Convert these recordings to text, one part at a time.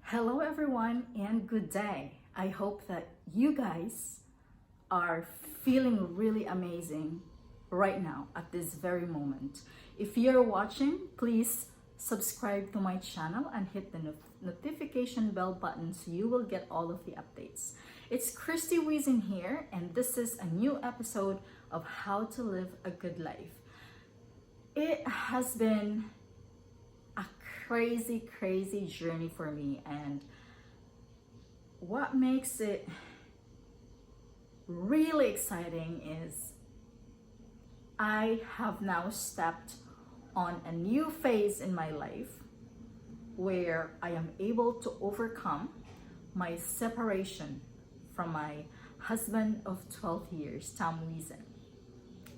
Hello, everyone, and good day. I hope that you guys are feeling really amazing right now at this very moment. If you're watching, please subscribe to my channel and hit the notification bell button so you will get all of the updates. It's Christy Weezing here, and this is a new episode of How to Live a Good Life. It has been a crazy journey for me, and what makes it really exciting is I have now stepped on a new phase in my life where I am able to overcome my separation from my husband of 12 years, Tom Weezing.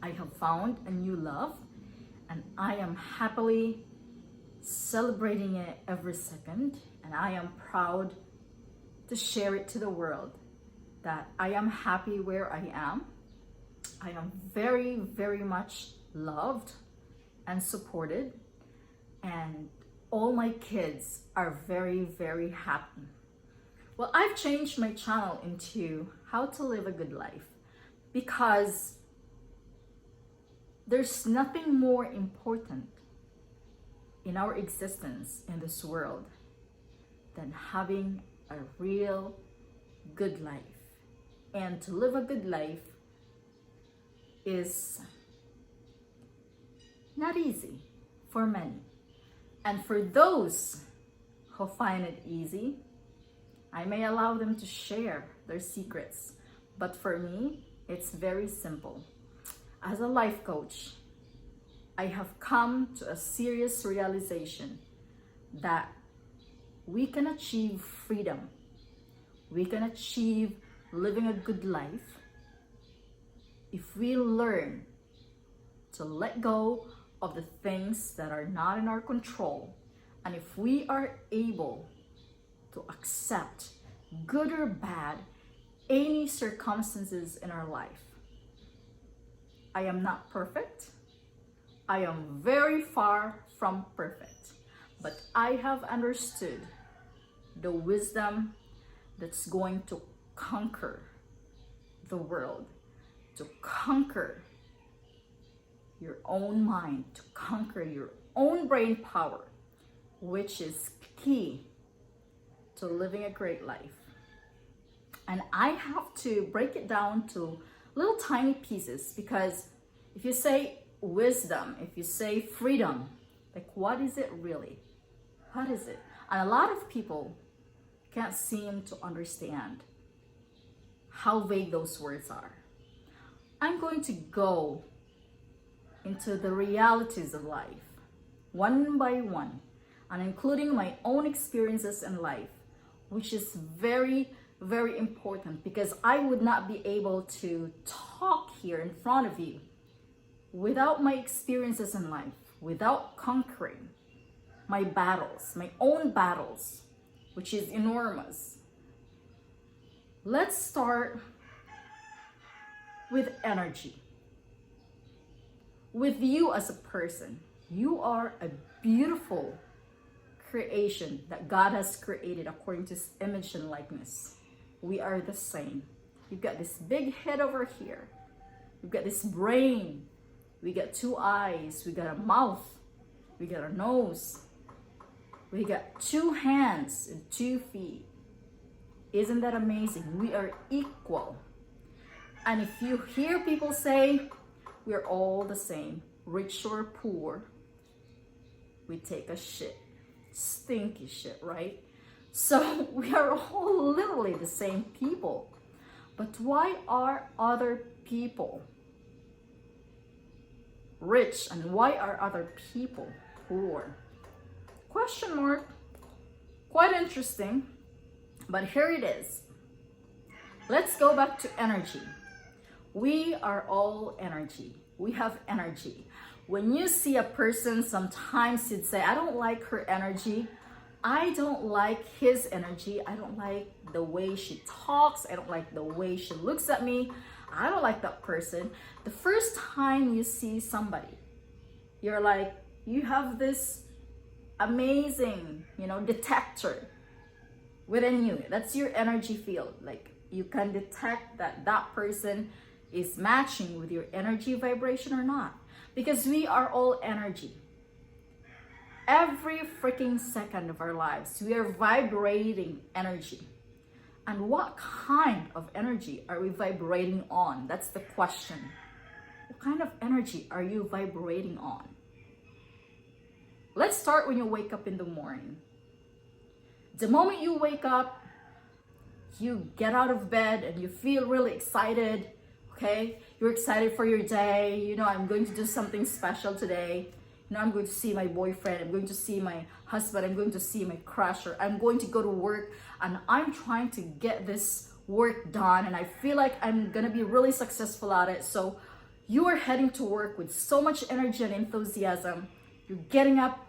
I have found a new love, and I am happily celebrating it every second, and I am proud to share it to the world that I am happy where I am. I am very much loved and supported, and all my kids are very happy. Well, I've changed my channel into How to Live a Good Life because there's nothing more important in our existence in this world than having a real good life. And to live a good life is not easy for many. And for those who find it easy, I may allow them to share their secrets. But for me, it's very simple. As a life coach, I have come to a serious realization that we can achieve freedom. We can achieve living a good life if we learn to let go of the things that are not in our control, and if we are able to accept, good or bad, any circumstances in our life. I am not perfect. I am very far from perfect, but I have understood the wisdom that's going to conquer the world, to conquer your own mind, to conquer your own brain power, which is key to living a great life. And I have to break it down to little tiny pieces, because if you say wisdom, if you say freedom, like what is it really? What is it? And a lot of people can't seem to understand how vague those words are. I'm going to go into the realities of life one by one, and including my own experiences in life, which is very important, because I would not be able to talk here in front of you without my experiences in life, without conquering my battles, my own battles, which is enormous. Let's start with energy. With you as a person, you are a beautiful creation that God has created according to His image and likeness. We are the same. You've got this big head over here. You've got this brain. We got two eyes, we got a mouth, we got a nose, we got two hands and 2 feet. Isn't that amazing? We are equal. And if you hear people say we're all the same, rich or poor, we take a shit, stinky shit, right? So we are all literally the same people. But why are other people rich and why are other people poor? Question mark. Quite interesting, but here it is. Let's go back to energy. We are all energy. We have energy. When you see a person, sometimes you'd say, I don't like her energy. I don't like his energy. I don't like the way she talks. I don't like the way she looks at me. I don't like that person. The first time you see somebody, you're like, you have this amazing, detector within you. That's your energy field. Like, you can detect that that person is matching with your energy vibration or not. Because we are all energy. Every freaking second of our lives, we are vibrating energy. And what kind of energy are we vibrating on? That's the question. What kind of energy are you vibrating on? Let's start when you wake up in the morning. The moment you wake up, you get out of bed and you feel really excited, okay? You're excited for your day. You know, I'm going to do something special today. You know, I'm going to see my boyfriend. I'm going to see my husband. I'm going to see my crush. Or I'm going to go to work and I'm trying to get this work done. And I feel like I'm going to be really successful at it. So you are heading to work with so much energy and enthusiasm. You're getting up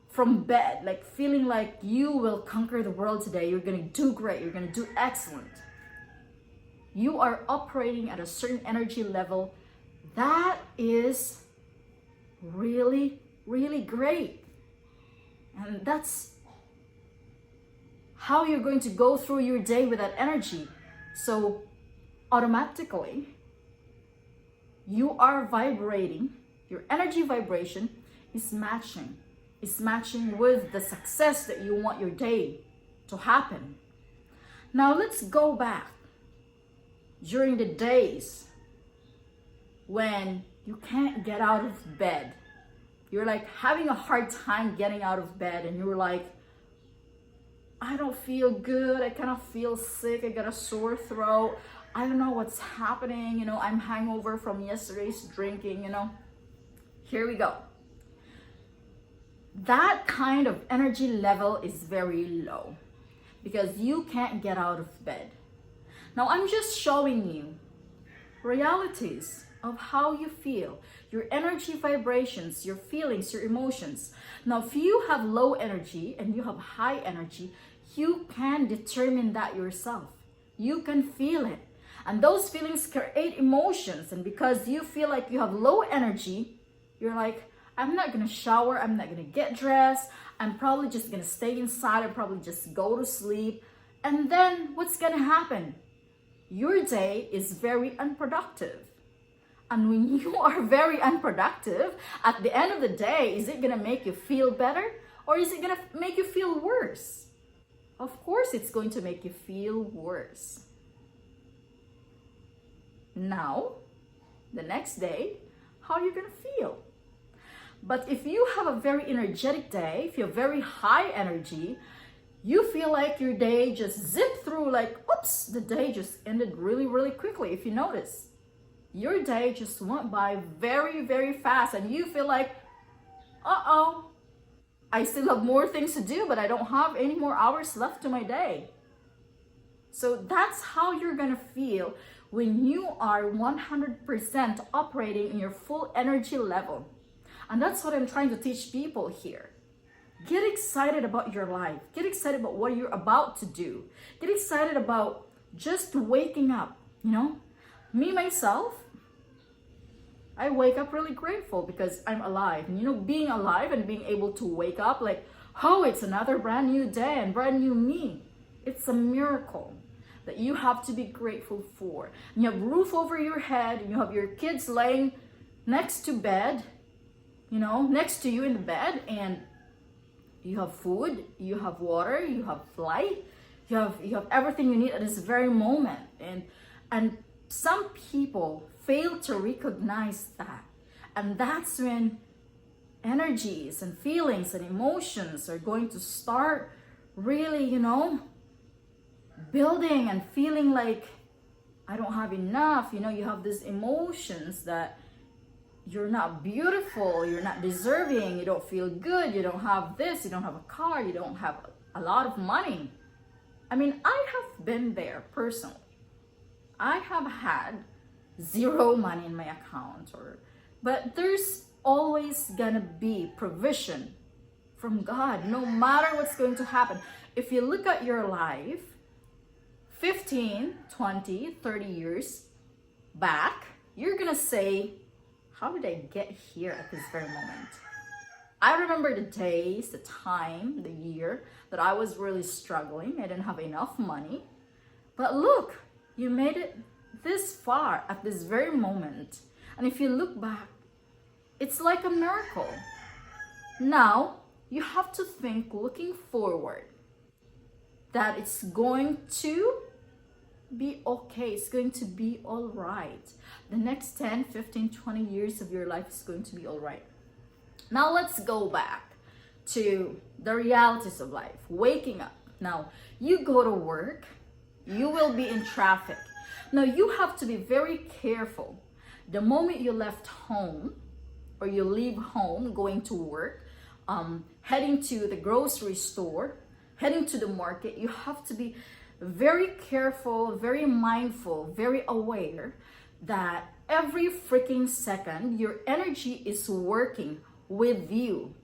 from bed, like feeling like you will conquer the world today. You're gonna do great. You're gonna do excellent. You are operating at a certain energy level that is really, really great. And that's how you're going to go through your day with that energy. So automatically, you are vibrating. Your energy vibration is matching. It's matching with the success that you want your day to happen. Now let's go back during the days when you can't get out of bed. You're like having a hard time getting out of bed and you're like, I don't feel good. I kind of feel sick. I got a sore throat. I don't know what's happening. You know, I'm hangover from yesterday's drinking, you know. Here we go. That kind of energy level is very low because you can't get out of bed. Now, I'm just showing you realities of how you feel, your energy vibrations, your feelings, your emotions. Now, if you have low energy and you have high energy, you can determine that yourself. You can feel it. And those feelings create emotions. And because you feel like you have low energy, you're like, I'm not gonna shower, I'm not gonna get dressed, I'm probably just gonna stay inside, I'll probably just go to sleep. And then what's gonna happen? Your day is very unproductive. And when you are very unproductive, at the end of the day, is it gonna make you feel better or is it gonna make you feel worse? Of course, it's going to make you feel worse. Now, the next day, how are you gonna feel? But if you have a very energetic day, if you have very high energy, you feel like your day just zipped through like, oops, the day just ended really, really quickly. If you notice, your day just went by very, very fast and you feel like, uh-oh, I still have more things to do, but I don't have any more hours left to my day. So that's how you're gonna feel when you are 100% operating in your full energy level. And that's what I'm trying to teach people here. Get excited about your life. Get excited about what you're about to do. Get excited about just waking up, you know? Me, myself, I wake up really grateful because I'm alive. And you know, being alive and being able to wake up like, oh, it's another brand new day and brand new me. It's a miracle that you have to be grateful for. And you have roof over your head and you have your kids laying next to bed, you know, next to you in the bed, and you have food, you have water, you have light, you have everything you need at this very moment. And some people fail to recognize that. And that's when energies and feelings and emotions are going to start really, you know, building and feeling like I don't have enough. You know, you have these emotions that you're not beautiful, you're not deserving, you don't feel good, you don't have this, you don't have a car, you don't have a lot of money. I mean, I have been there personally. I have had zero money in my account, but there's always gonna be provision from God, no matter what's going to happen. If you look at your life 15, 20, 30 years back, you're gonna say, how did I get here at this very moment? I remember the days, the time, the year that I was really struggling. I didn't have enough money. But look, you made it this far at this very moment. And if you look back, it's like a miracle. Now, you have to think looking forward that it's going to be okay. It's going to be all right. The next 10, 15, 20 years of your life is going to be all right. Now let's go back to the realities of life. Waking up. Now, you go to work, you will be in traffic. Now, you have to be very careful. The moment you left home or you leave home going to work, heading to the grocery store, heading to the market, you have to be very careful, very mindful, very aware that every freaking second your energy is working with you.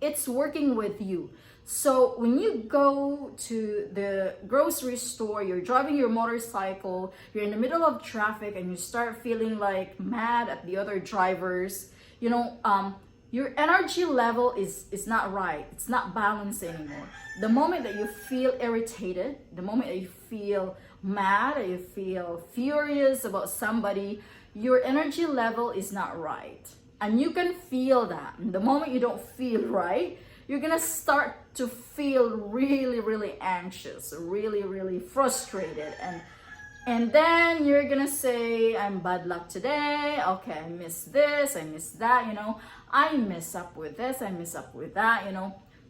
It's working with you. So when you go to the grocery store, you're driving your motorcycle, you're in the middle of traffic and you start feeling like mad at the other drivers, your energy level is not right. It's not balanced anymore. The moment that you feel irritated, the moment that you feel mad, that you feel furious about somebody, your energy level is not right. And you can feel that. The moment you don't feel right, you're gonna start to feel really, really anxious, really, really frustrated. And then you're gonna say, I'm bad luck today. Okay, I missed this, I missed that, I mess up with this, I mess up with that,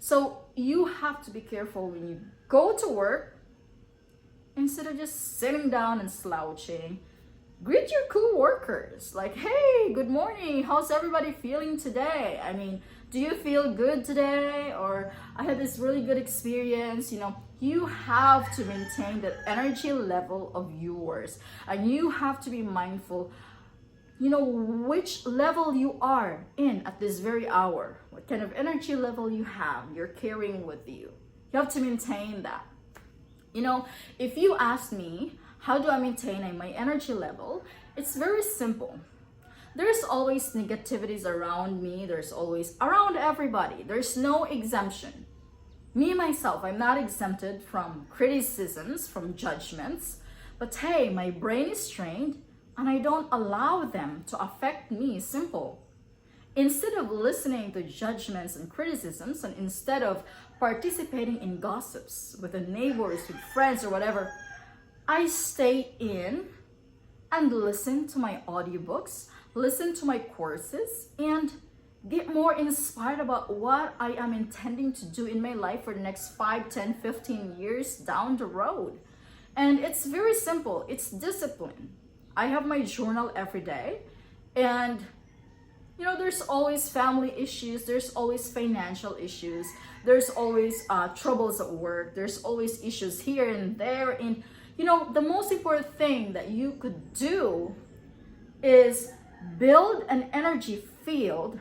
So you have to be careful when you go to work. Instead of just sitting down and slouching, greet your co-workers. Like, hey, good morning. How's everybody feeling today? Do you feel good today? Or I had this really good experience. You have to maintain that energy level of yours. And you have to be mindful, which level you are in at this very hour. What kind of energy level you have, you're carrying with you. You have to maintain that. If you ask me, how do I maintain my energy level? It's very simple. There's always negativities around me. There's always around everybody. There's no exemption. Me, myself, I'm not exempted from criticisms, from judgments. But hey, my brain is trained and I don't allow them to affect me. Simple. Instead of listening to judgments and criticisms, and instead of participating in gossips with the neighbors, with friends or whatever, I stay in and listen to my audiobooks, listen to my courses, and get more inspired about what I am intending to do in my life for the next 5, 10, 15 years down the road. And it's very simple. It's discipline. I have my journal every day, and there's always family issues, there's always financial issues, there's always troubles at work, there's always issues here and there. And the most important thing that you could do is build an energy field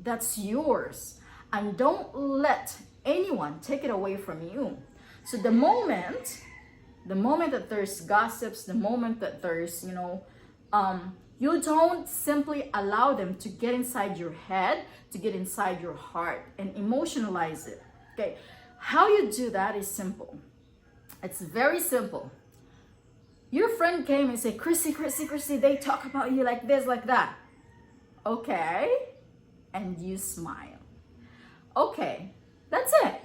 that's yours, and don't let anyone take it away from you. So the moment that there's gossips, the moment that there's you don't simply allow them to get inside your head, to get inside your heart and emotionalize it. Okay, how you do that is simple. It's very simple. Your friend came and said, Chrissy, they talk about you like this, like that. Okay, and you smile. Okay, that's it.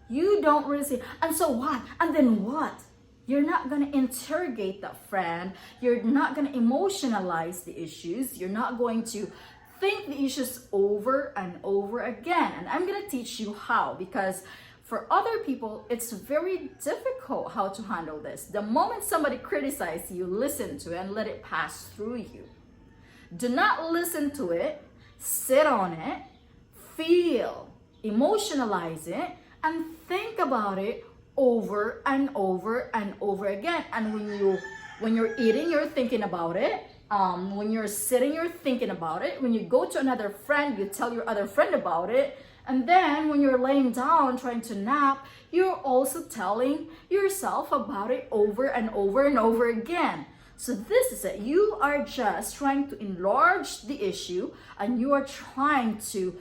You don't really say, and so what? And then what? You're not going to interrogate that friend. You're not going to emotionalize the issues. You're not going to think the issues over and over again. And I'm going to teach you how, because for other people, it's very difficult how to handle this. The moment somebody criticizes you, listen to it and let it pass through you. Do not listen to it, sit on it, feel, emotionalize it, and think about it over and over and over again. And when you're eating, you're thinking about it. When you're sitting, you're thinking about it. When you go to another friend, you tell your other friend about it. And then when you're laying down trying to nap, you're also telling yourself about it over and over and over again. So this is it. You are just trying to enlarge the issue, and you are trying to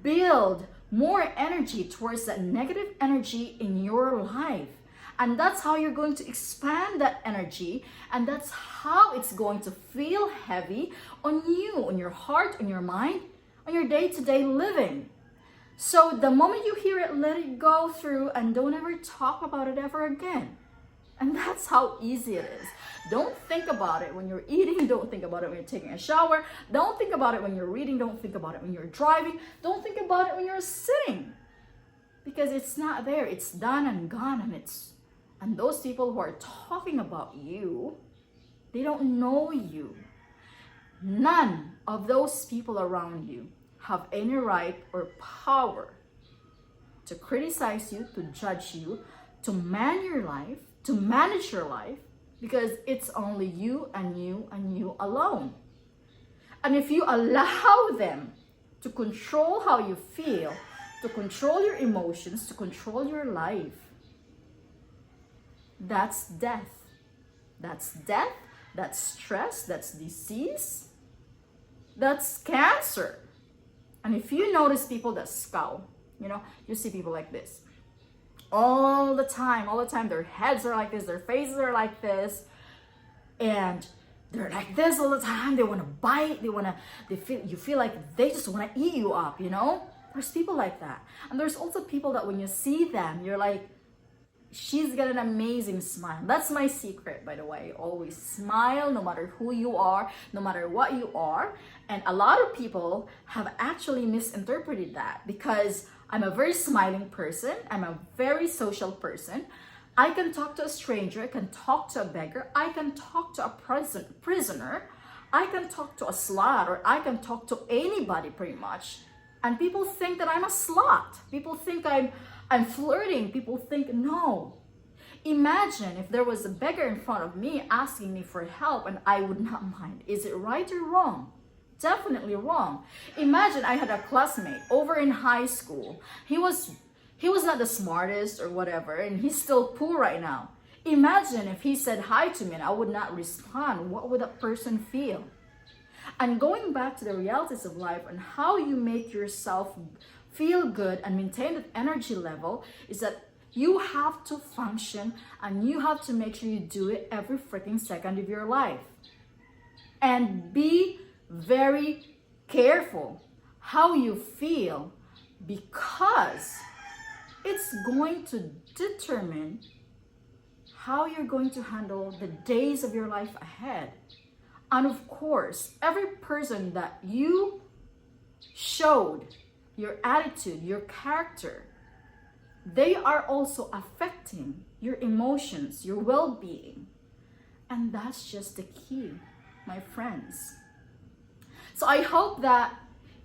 build more energy towards that negative energy in your life. And that's how you're going to expand that energy, and that's how it's going to feel heavy on you, on your heart, on your mind, on your day-to-day living. So the moment you hear it, let it go through and don't ever talk about it ever again. And that's how easy it is. Don't think about it when you're eating. Don't think about it when you're taking a shower. Don't think about it when you're reading. Don't think about it when you're driving. Don't think about it when you're sitting. Because it's not there. It's done and gone. And those people who are talking about you, they don't know you. None of those people around you have any right or power to criticize you, to judge you, to manage your life, because it's only you and you and you alone. And if you allow them to control how you feel, to control your emotions, to control your life, that's death. That's death, that's stress, that's disease, that's cancer. And if you notice people that scowl, you see people like this all the time, their heads are like this, their faces are like this, and they're like this all the time. They want to bite, you feel like they just want to eat you up, There's people like that. And there's also people that when you see them, you're like, she's got an amazing smile. That's my secret, by the way. Always smile, no matter who you are, no matter what you are. And a lot of people have actually misinterpreted that, because I'm a very smiling person. I'm a very social person. I can talk to a stranger. I can talk to a beggar. I can talk to a prisoner. I can talk to a slut, or I can talk to anybody pretty much. And people think that I'm a slut. People think I'm flirting. People think, no. Imagine if there was a beggar in front of me asking me for help and I would not mind. Is it right or wrong? Definitely wrong. Imagine I had a classmate over in high school. He was not the smartest or whatever, and he's still poor right now. Imagine if he said hi to me and I would not respond. What would that person feel? And going back to the realities of life and how you make yourself feel good and maintain that energy level is that you have to function, and you have to make sure you do it every freaking second of your life. And be very careful how you feel, because it's going to determine how you're going to handle the days of your life ahead. And of course, every person that you showed your attitude, your character, they are also affecting your emotions, your well-being. And that's just the key, my friends. So I hope that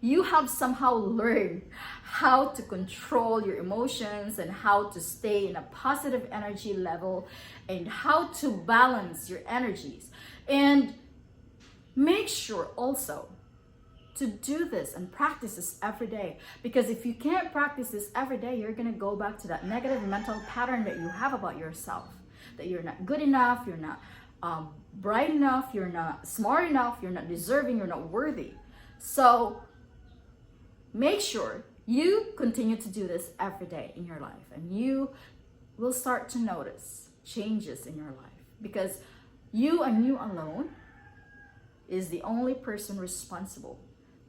you have somehow learned how to control your emotions and how to stay in a positive energy level and how to balance your energies. And make sure also to do this and practice this every day, because if you can't practice this every day, you're going to go back to that negative mental pattern that you have about yourself, that you're not good enough, you're not bright enough, you're not smart enough, you're not deserving, you're not worthy. So make sure you continue to do this every day in your life, and you will start to notice changes in your life, because you and you alone is the only person responsible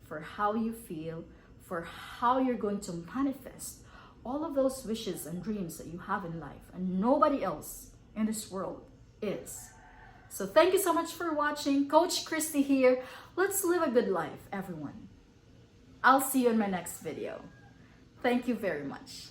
for how you feel, for how you're going to manifest all of those wishes and dreams that you have in life, and nobody else in this world is. So thank you so much for watching. Coach Christy here. Let's live a good life, everyone. I'll see you in my next video. Thank you very much.